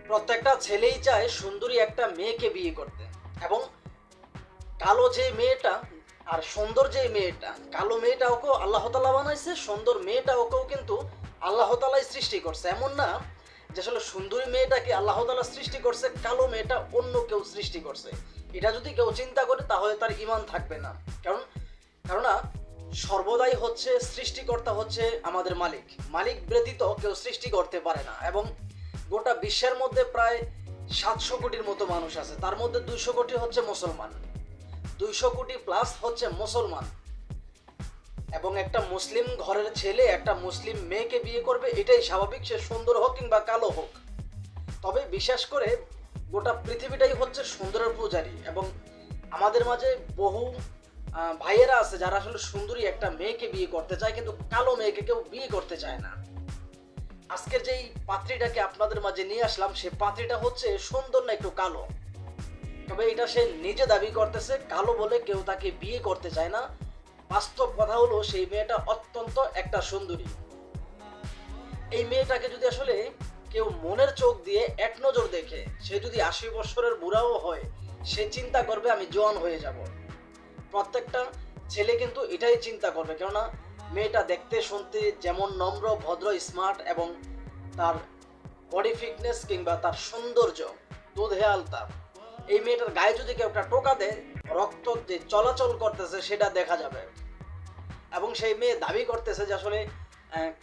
প্রত্যেকটা ছেলেই চায় সুন্দরী একটা মেয়েকে বিয়ে করতে, এবং কালো যে মেয়েটা আর সুন্দর যে মেয়েটা, কালো মেয়েটা ওকেও আল্লাহ তাআলা বানাইছে, সুন্দর মেয়েটা ওকেও কিন্তু আল্লাহ তাআলাই সৃষ্টি করছে। এমন না যে আসলে সুন্দরী মেয়েটাকে আল্লাহ তাআলা সৃষ্টি করছে, কালো মেয়েটা অন্য কেউ সৃষ্টি করছে। এটা যদি কেউ চিন্তা করে তাহলে তার ঈমান থাকবে না। কারণ কেননা সর্বদাই হচ্ছে সৃষ্টিকর্তা হচ্ছে আমাদের মালিক, মালিক ব্যতীত কেউ সৃষ্টি করতে পারে না। এবং গোটা বিশ্বের মধ্যে প্রায় 700 কোটির মতো মানুষ আছে, তার মধ্যে 200 কোটি হচ্ছে মুসলমান, 200 কোটি প্লাস হচ্ছে মুসলমান। এবং একটা মুসলিম ঘরের ছেলে একটা মুসলিম মেয়েকে বিয়ে করবে, এটাই স্বাভাবিক, সে সুন্দর হোক কিংবা কালো হোক। তবে বিশেষ করে গোটা পৃথিবীটাই হচ্ছে সুন্দরের পূজারী, এবং আমাদের মাঝে বহু ভাইয়েরা আছে যারা আসলে সুন্দরী একটা মেয়েকে বিয়ে করতে চায়, কিন্তু কালো মেয়েকে কেউ বিয়ে করতে চায় না। আজকের যেই পাত্রীটাকে আপনাদের মাঝে নিয়ে আসলাম, সে পাত্রীটা হচ্ছে সুন্দর না একটু কালো, তবে এটা সে নিজে দাবি করতেছে কালো বলে কেউ তাকে বিয়ে করতে চায় না। বাস্তব কথা হলো সেই মেয়েটা অত্যন্ত একটা সুন্দরী। এই মেয়েটাকে যদি আসলে কেউ মনের চোখ দিয়ে এক নজর দেখে, সে যদি 80 বছরের বুড়াও হয়, সে চিন্তা করবে আমি জোয়ান হয়ে যাব। প্রত্যেকটা ছেলে কিন্তু এটাই চিন্তা করবে, কেননা মেয়েটা দেখতে শুনতে যেমন নম্র ভদ্র স্মার্ট, এবং তার বডি ফিটনেস কিংবা তার সৌন্দর্য দুধে আলতা, এই মেয়েটার গায়ে যদি কেউ একটা টোকা দেয়, রক্ত যে চলাচল করতেছে সেটা দেখা যাবে। এবং সেই মেয়ে দাবি করতেছে যে আসলে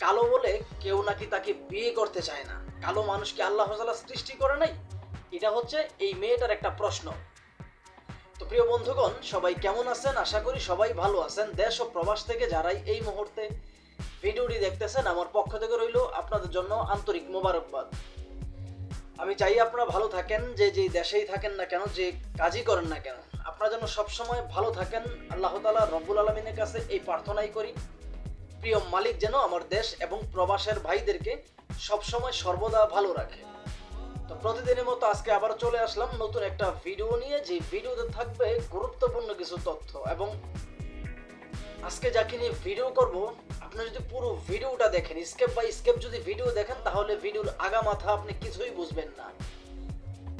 কালো বলে কেউ নাকি তাকে বিয়ে করতে চায় না। কালো মানুষকে আল্লাহ তাআলা সৃষ্টি করে নাই, এটা হচ্ছে এই মেয়েটার একটা প্রশ্ন। তো প্রিয় বন্ধুগণ, সবাই কেমন আছেন? আশা করি সবাই ভালো আছেন। দেশ ও প্রবাস থেকে যারাই এই মুহূর্তে ভিডিওটি দেখতেছেন, আমার পক্ষ থেকে রইল আপনাদের জন্য আন্তরিক মোবারকবাদ। আমি চাই আপনারা ভালো থাকেন, যে যেই দেশেই থাকেন না কেন, যে কাজই করেন না কেন, আপনারা যেন সবসময় ভালো থাকেন। আল্লাহ তাআলা রব্বুল আলামিনের কাছে এই প্রার্থনাই করি, প্রিয় মালিক যেন আমার দেশ এবং প্রবাসের ভাইদেরকে সবসময় সর্বদা ভালো রাখে। তো প্রতিদিনের মতো আজকে আবার চলে আসলাম নতুন একটা ভিডিও নিয়ে, যে ভিডিওতে থাকবে গুরুত্বপূর্ণ কিছু তথ্য। এবং আজকে যাকে নিয়ে ভিডিও করব, আপনি যদি পুরো ভিডিওটা দেখেন, স্টেপ বাই স্টেপ যদি ভিডিও দেখেন, তাহলে ভিডিওর আগা মাথা আপনি কিছুই বুঝবেন না।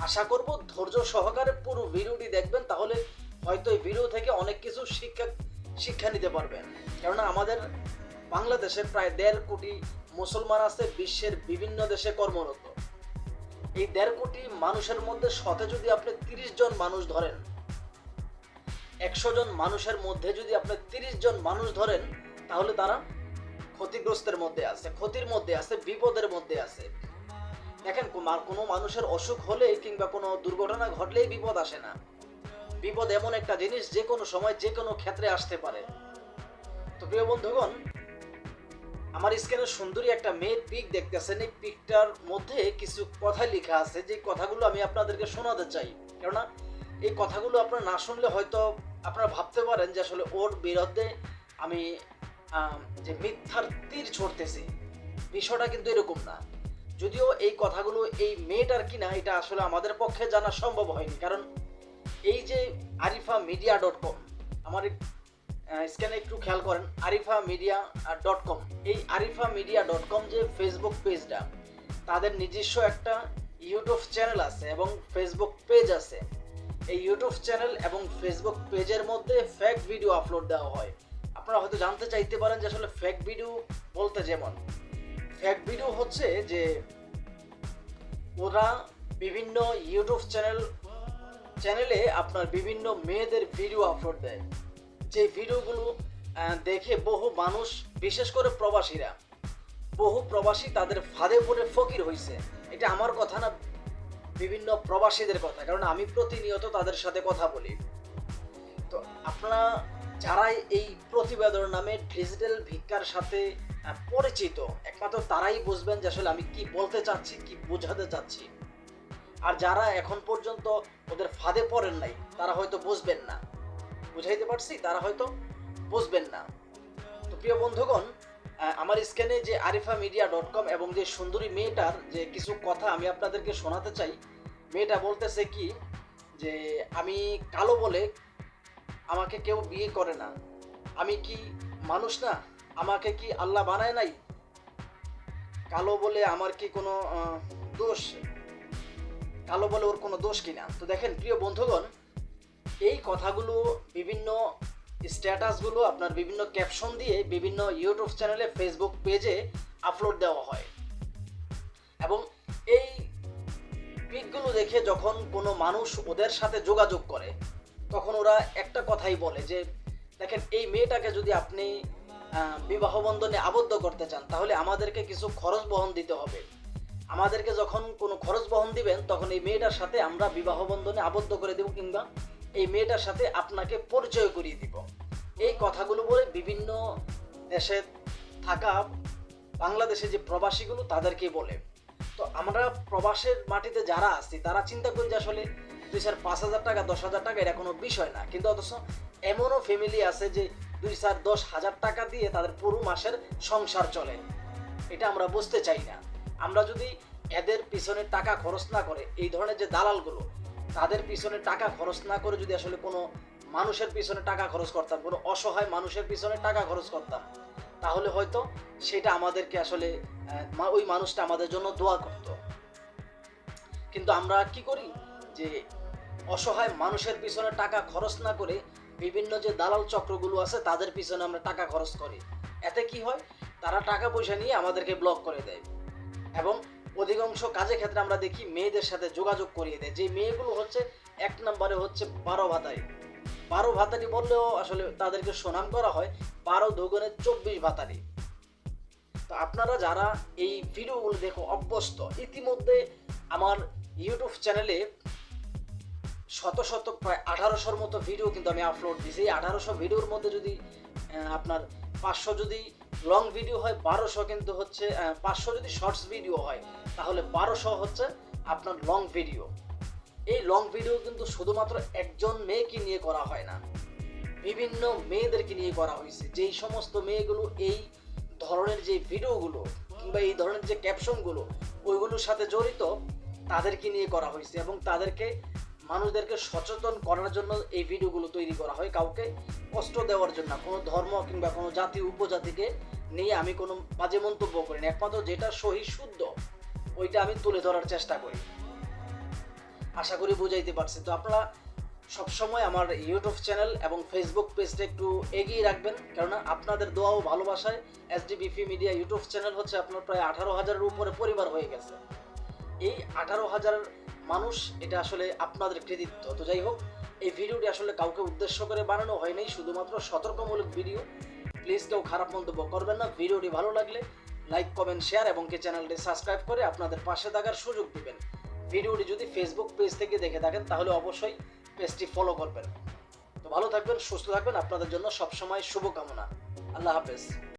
আশা করব ধৈর্য সহকারে পুরো ভিডিওটি দেখবেন, তাহলে হয়তো এই ভিডিও থেকে অনেক কিছু শিক্ষা নিতে পারবেন। কেননা আমাদের বাংলাদেশের প্রায় 1.5 কোটি মুসলমান আছে, বিশ্বের বিভিন্ন দেশে কর্মরত। এই 1.5 কোটি মানুষের মধ্যে শতে যদি আপনি 30 জন মানুষ ধরেন, 100 জন মানুষের মধ্যে যদি আপনি 30 জন মানুষ ধরেন, তাহলে তারা ক্ষতিগ্রস্তের মধ্যে আছে, ক্ষতির মধ্যে আছে, বিপদের মধ্যে আছে। দেখেন, কোনো মানুষের অসুখ হলে কিংবা কোনো দুর্ঘটনা ঘটলেই বিপদ আসে না। বিপদ এমন একটা জিনিস যে কোনো সময় যে কোনো ক্ষেত্রে আসতে পারে। তো প্রিয় বন্ধুগণ, আমার স্ক্রিনে সুন্দরী একটা মেয়ের পিক দেখতেছেন, এই পিকটার মধ্যে কিছু কথা লেখা আছে, যে কথাগুলো আমি আপনাদেরকে শোনাতে চাই। কেননা এই কথাগুলো আপনারা না শুনলে হয়তো আপনারা ভাবতে পারেন যে আসলে ওর বিরুদ্ধে আমি যে মিথ্যার তীর ছড়তেছি। বিষয়টা কিন্তু এরকম না। যদিও এই কথাগুলো এই মেয়েটার কিনা, এটা আসলে আমাদের পক্ষে জানা সম্ভব হয়নি। কারণ এই যে arifamedia.com, আমার স্ক্যানে একটু খেয়াল করেন, arifamedia.com, এই arifamedia.com যে ফেসবুক পেজটা, তাদের নিজস্ব একটা ইউটিউব চ্যানেল আছে এবং ফেসবুক পেজ আছে। এই ইউটিউব চ্যানেল এবং ফেসবুক পেজের মধ্যে ফেক ভিডিও আপলোড দেওয়া হয়। আপনারা হয়তো জানতে চাইতে পারেন যে আসলে ফেক ভিডিও বলতে, যেমন ফেক ভিডিও হচ্ছে যে ওরা বিভিন্ন ইউটিউব চ্যানেলে আপনার বিভিন্ন মেয়েদের ভিডিও আপলোড দেয়, যে ভিডিওগুলো দেখে বহু মানুষ, বিশেষ করে প্রবাসীরা, বহু প্রবাসী তাদের ফাঁদে পড়ে ফকির হয়েছে। এটা আমার কথা না, বিভিন্ন প্রবাসীদের কথা, কারণ আমি প্রতিনিয়ত তাদের সাথে কথা বলি। তো আপনারা যারা এই প্রতিবেদন নামে ডিজিটাল ভিক্ষার সাথে পরিচিত, একমাত্র তারাই বুঝবেন যে আসলে আমি কি বলতে চাচ্ছি, কি বোঝাতে চাচ্ছি। আর যারা এখন পর্যন্ত ওদের ফাঁদে পড়েন নাই, তারা হয়তো বুঝবেন না। বুঝাইতে পারছি? তারা হয়তো বুঝবেন না। তো প্রিয় বন্ধুগণ, আমার স্ক্রিনে যে arifamedia.com এবং যে সুন্দরী মেয়েটার যে কিছু কথা আমি আপনাদেরকে শোনাতে চাই। মেয়েটা বলতেছে কি, যে আমি কালো বলে আমাকে কেউ বিয়ে করে না, আমি কি মানুষ না, আমাকে কি আল্লাহ বানায় নাই, কালো বলে আমার কি কোনো দোষ? কালো বলে ওর কোনো দোষ কিনা। তো দেখেন প্রিয় বন্ধুগণ, এই কথাগুলো বিভিন্ন স্ট্যাটাসগুলো আপনার বিভিন্ন ক্যাপশন দিয়ে বিভিন্ন ইউটিউব চ্যানেলে, ফেসবুক পেজে আপলোড দেওয়া হয় এবং এই পিকগুলো দেখে যখন কোনো মানুষ ওদের সাথে যোগাযোগ করে তখন ওরা একটা কথাই বলে যে দেখেন এই মেয়েটাকে যদি আপনি বিবাহ বন্ধনে আবদ্ধ করতে চান তাহলে আমাদেরকে কিছু খরচ বহন দিতে হবে। আমাদেরকে যখন কোনো খরচ বহন দিবেন তখন এই মেয়েটার সাথে আমরা বিবাহ বন্ধনে আবদ্ধ করে দেব, কিংবা এই মেয়েটার সাথে আপনাকে পরিচয় করিয়ে দিব। এই কথাগুলো বলে বিভিন্ন দেশে থাকা বাংলাদেশে যে প্রবাসীগুলো তাদেরকে বলে। তো আমরা প্রবাসের মাটিতে যারা আছি তারা চিন্তা করি যে আসলে 2-4-5,000 টাকা 10,000 টাকা এটা কোনো বিষয় না, কিন্তু অথচ এমনও ফ্যামিলি আছে যে 2-4-10,000 টাকা দিয়ে তাদের পুরো মাসের সংসার চলে। এটা আমরা বুঝতে চাই না। আমরা যদি এদের পিছনে টাকা খরচ না করে, এই ধরনের যে দালালগুলো তাদের পিছনে টাকা খরচ না করে যদি আসলে কোনো মানুষের পিছনে টাকা খরচ করতাম, কোনো অসহায় মানুষের পিছনে টাকা খরচ করতাম, তাহলে হয়তো সেটা আমাদেরকে আসলে ওই মানুষটা আমাদের জন্য দোয়া করত। কিন্তু আমরা কি করি যে অসহায় মানুষের পিছনে টাকা খরচ না করে বিভিন্ন যে দালাল চক্রগুলো আছে তাদের পিছনে আমরা টাকা খরচ করি। এতে কি হয়, তারা টাকা পয়সা নিয়ে আমাদেরকে ব্লক করে দেয় এবং অধিকাংশ কাজের ক্ষেত্রে আমরা দেখি মেয়েদের সাথে যোগাযোগ করিয়ে দেয়। যে মেয়েগুলো হচ্ছে 1 নম্বরে হচ্ছে 12 ভাতারি। 12 ভাতারি বললেও আসলে তাদেরকে সুনাম করা হয় 12 দুগুণে 24 ভাতারি। তো আপনারা যারা এই ভিডিওগুলো দেখো অভ্যস্ত, ইতিমধ্যে আমার ইউটিউব চ্যানেলে শত প্রায় 1800-র মতো ভিডিও কিন্তু আমি আপলোড দিয়েছি। এই 1800 ভিডিওর মধ্যে যদি আপনার 500 যদি লং ভিডিও হয়, 1200 কিন্তু হচ্ছে 500 যদি শর্টস ভিডিও হয় তাহলে 1200 হচ্ছে আপনার লং ভিডিও। এই লং ভিডিও কিন্তু শুধুমাত্র একজন মেয়েকে নিয়ে করা হয় না, বিভিন্ন মেয়েদেরকে নিয়ে করা হয়েছে। যেই সমস্ত মেয়েগুলো এই ধরনের যে ভিডিওগুলো কিংবা এই ধরনের যে ক্যাপশনগুলো ওইগুলোর সাথে জড়িত তাদেরকে নিয়ে করা হয়েছে এবং তাদেরকে মানুষদেরকে সচেতন করার জন্য এই ভিডিওগুলো তৈরি করা হয়। কাউকে কষ্ট দেওয়ার জন্য, কোনো ধর্ম কিংবা কোনো জাতি উপজাতিকে নিয়ে আমি কোনো বাজে মন্তব্য করি না। একমাত্র যেটা সহি শুদ্ধ ওইটা আমি তুলে ধরার চেষ্টা করি। আশা করি বুঝাইতে পারছি। তো আপনারা সবসময় আমার ইউটিউব চ্যানেল এবং ফেসবুক পেজটা একটু এগিয়ে রাখবেন, কেননা আপনাদের দোয়া ও ভালোবাসায় এসডিবিপি মিডিয়া ইউটিউব চ্যানেল হচ্ছে আপনার প্রায় 18,000-এর উপরে পরিবার হয়ে গেছে। এই 18,000 মানুষ, এটা আসলে আপনাদের কৃতিত্ব। তো যাই হোক, এই ভিডিওটি আসলে কাউকে উদ্দেশ্য করে বানানো হয় নাই, শুধুমাত্র সতর্কমূলক ভিডিও। প্লিজ কেউ খারাপ মন্তব্য করবেন না। ভিডিওটি ভালো লাগলে লাইক, কমেন্ট, শেয়ার এবং কি চ্যানেলটি সাবস্ক্রাইব করে আপনাদের পাশে থাকার সুযোগ দিবেন। ভিডিওটি যদি ফেসবুক পেজ থেকে দেখে থাকেন তাহলে অবশ্যই পেজটি ফলো করবেন। তো ভালো থাকবেন, সুস্থ থাকবেন, আপনাদের জন্য সবসময় শুভকামনা। আল্লাহ হাফেজ।